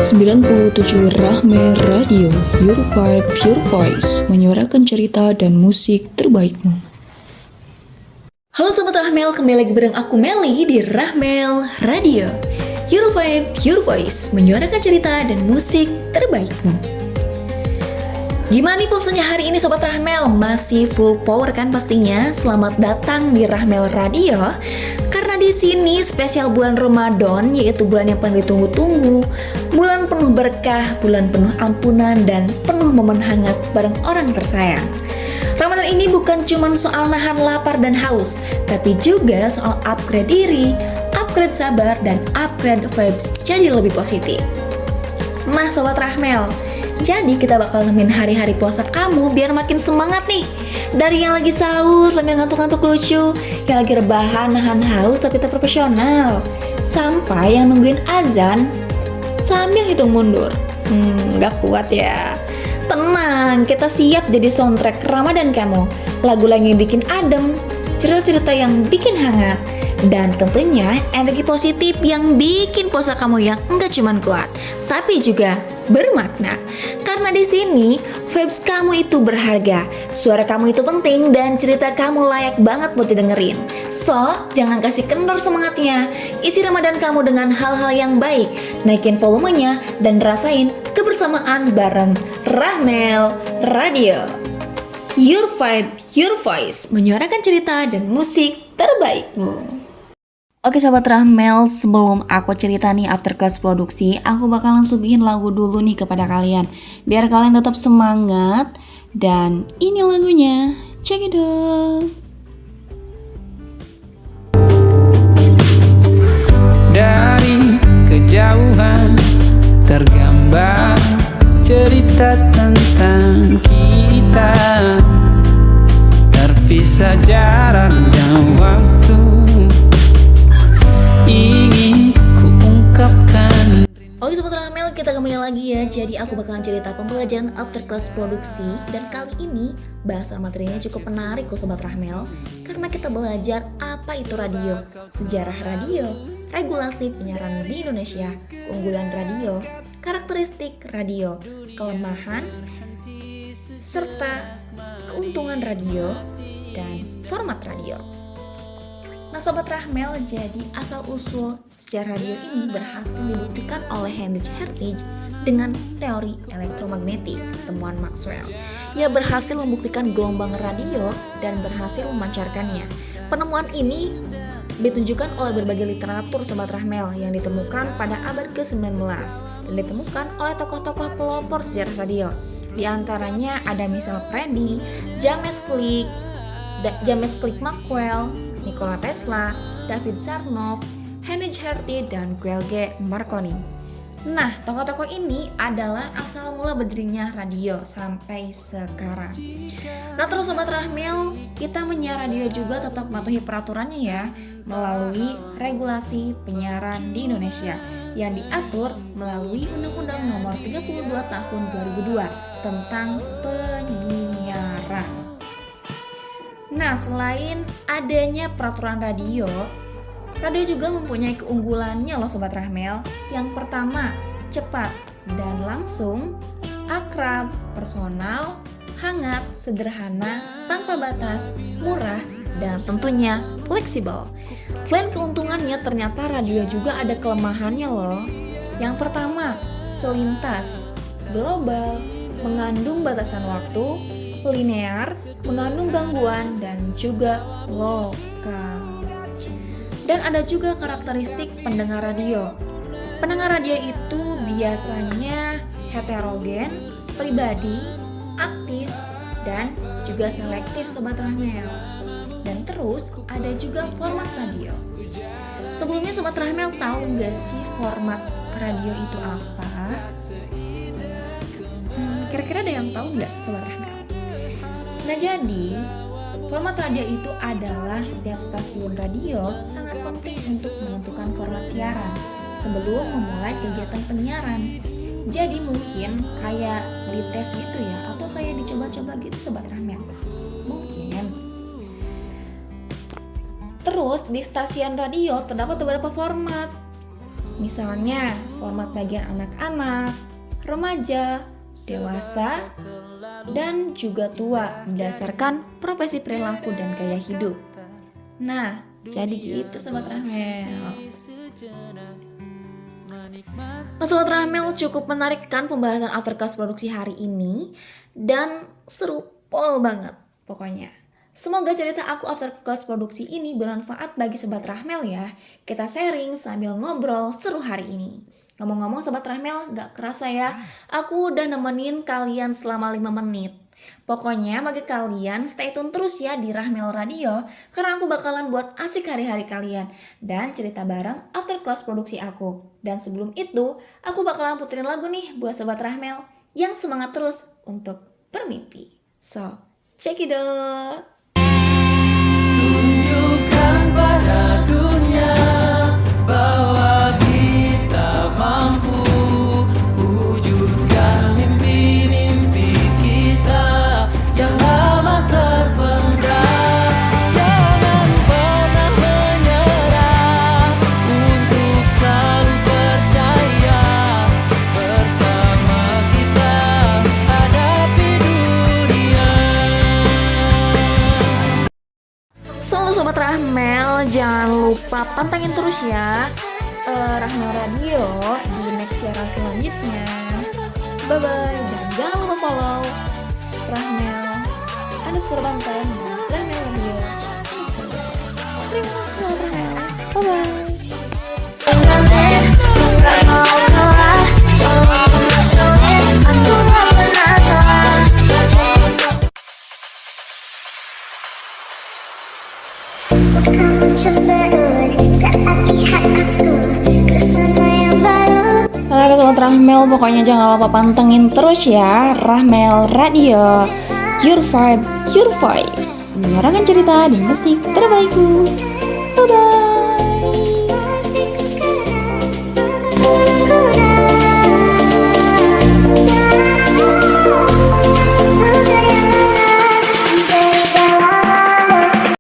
97 Rahme Radio, Your Vibe, Your Voice, menyuarakan cerita dan musik terbaikmu. Halo Sobat Rahmel, kembali lagi bareng aku Meli di Rahmel Radio, Your Vibe, Your Voice, menyuarakan cerita dan musik terbaikmu. Gimana nih posenya hari ini Sobat Rahmel? Masih full power kan pastinya? Selamat datang di Rahmel Radio. Karena di sini spesial bulan Ramadan, yaitu bulan yang paling ditunggu-tunggu, bulan penuh berkah, bulan penuh ampunan, dan penuh momen hangat bareng orang tersayang. Ramadan ini bukan cuma soal nahan lapar dan haus, tapi juga soal upgrade diri, upgrade sabar, dan upgrade vibes jadi lebih positif. Nah Sobat Rahmel, jadi kita bakal nemenin hari-hari puasa kamu biar makin semangat nih. Dari yang lagi sahur sambil ngantuk-ngantuk lucu, yang lagi rebahan nahan haus tapi tetap profesional, sampai yang nungguin azan sambil hitung mundur. Gak kuat ya. Tenang, kita siap jadi soundtrack Ramadan kamu. Lagu-lagu yang bikin adem, cerita-cerita yang bikin hangat, dan tentunya energi positif yang bikin puasa kamu yang enggak cuman kuat, tapi juga bermakna. Karena di sini vibes kamu itu berharga, suara kamu itu penting, dan cerita kamu layak banget buat didengerin. So, jangan kasih kendor semangatnya. Isi Ramadan kamu dengan hal-hal yang baik. Naikin volumenya dan rasain kebersamaan bareng Rahmel Radio. Your Vibe, Your Voice, menyuarakan cerita dan musik terbaikmu. Oke Sobat Rahmel, sebelum aku cerita nih after class produksi, aku bakalan suguhin lagu dulu nih kepada kalian, biar kalian tetap semangat. Dan ini lagunya, check it out. Dari kejauhan tergambar cerita tentang kita, terpisah jarak dan waktu, ingin ku ungkapkan. Oke Sobat Rahmel, kita kembali lagi ya. Jadi aku bakalan cerita pembelajaran after class produksi. Dan kali ini bahasan materinya cukup menarik loh Sobat Rahmel, karena kita belajar apa itu radio, sejarah radio, regulasi penyiaran di Indonesia, keunggulan radio, karakteristik radio, kelemahan, serta keuntungan radio, dan format radio. Nah Sobat Rahmel, jadi asal-usul sejarah radio ini berhasil dibuktikan oleh Heinrich Hertz dengan teori elektromagnetik, temuan Maxwell. Ia berhasil membuktikan gelombang radio dan berhasil memancarkannya. Penemuan ini ditunjukkan oleh berbagai literatur Sobat Rahmel yang ditemukan pada abad ke-19 dan ditemukan oleh tokoh-tokoh pelopor sejarah radio. Di antaranya ada misal Prady, James Clerk Maxwell, Nikola Tesla, David Sarnoff, Heinrich Hertz, dan Guillermo Marconi. Nah, tokoh-tokoh ini adalah asal mula berdirinya radio sampai sekarang. Nah, terus Sobat Rahmel, kita menyiar radio juga tetap mematuhi peraturannya ya, melalui regulasi penyiaran di Indonesia yang diatur melalui Undang-Undang Nomor 32 Tahun 2002 tentang penyiaran. Nah, selain adanya peraturan radio, radio juga mempunyai keunggulannya loh Sobat Rahmel. Yang pertama, cepat dan langsung, akrab, personal, hangat, sederhana, tanpa batas, murah, dan tentunya fleksibel. Selain keuntungannya, ternyata radio juga ada kelemahannya loh. Yang pertama, selintas, global, mengandung batasan waktu, linear, mengandung gangguan, dan juga lokal. Dan ada juga karakteristik pendengar radio. Pendengar radio itu biasanya heterogen, pribadi, aktif, dan juga selektif Sobat Rahmel. Dan terus ada juga format radio. Sebelumnya Sobat Rahmel tahu gak sih format radio itu apa? Kira-kira ada yang tahu gak Sobat Rahmel? Nah jadi, format radio itu adalah setiap stasiun radio sangat penting untuk menentukan format siaran sebelum memulai kegiatan penyiaran. Jadi mungkin kayak dites gitu ya, atau kayak dicoba-coba gitu Sobat Rahmel. Mungkin. Terus di stasiun radio terdapat beberapa format. Misalnya format bagian anak-anak, remaja, dewasa, dan juga tua berdasarkan profesi, perilaku, dan gaya hidup. Nah, jadi gitu Sobat Rahmel. Nah, Sobat Rahmel, cukup menarik kan pembahasan Afterclass produksi hari ini, dan seru pol banget pokoknya. Semoga cerita aku Afterclass produksi ini bermanfaat bagi Sobat Rahmel ya. Kita sharing sambil ngobrol seru hari ini. Ngomong-ngomong Sobat Rahmel, gak kerasa ya, aku udah nemenin kalian selama 5 menit. Pokoknya bagi kalian stay tune terus ya di Rahmel Radio, karena aku bakalan buat asik hari-hari kalian dan cerita bareng Afterclass produksi aku. Dan sebelum itu, aku bakalan puterin lagu nih buat Sobat Rahmel yang semangat terus untuk bermimpi. So, check it out! Tunjukkan pada dunia bahwa kita mampu wujudkan mimpi-mimpi kita yang lama terpendam. Jangan pernah menyerah untuk selalu percaya bersama kita hadapi dunia. So, untuk Sobat Rahmel, jangan lupa pantengin terus ya Rahmel Radio di next siaran selanjutnya. Bye bye, dan jangan lupa follow Rahmel_Banten dan Rahmel Radio _Banten. Terima kasih Sobat Rahmel. Bye bye. Halo Sobat Rahmel, pokoknya jangan lupa pantengin terus ya Rahmel Radio, your vibe, your voice, menyiarkan cerita dan musik terbaikku. Bye bye.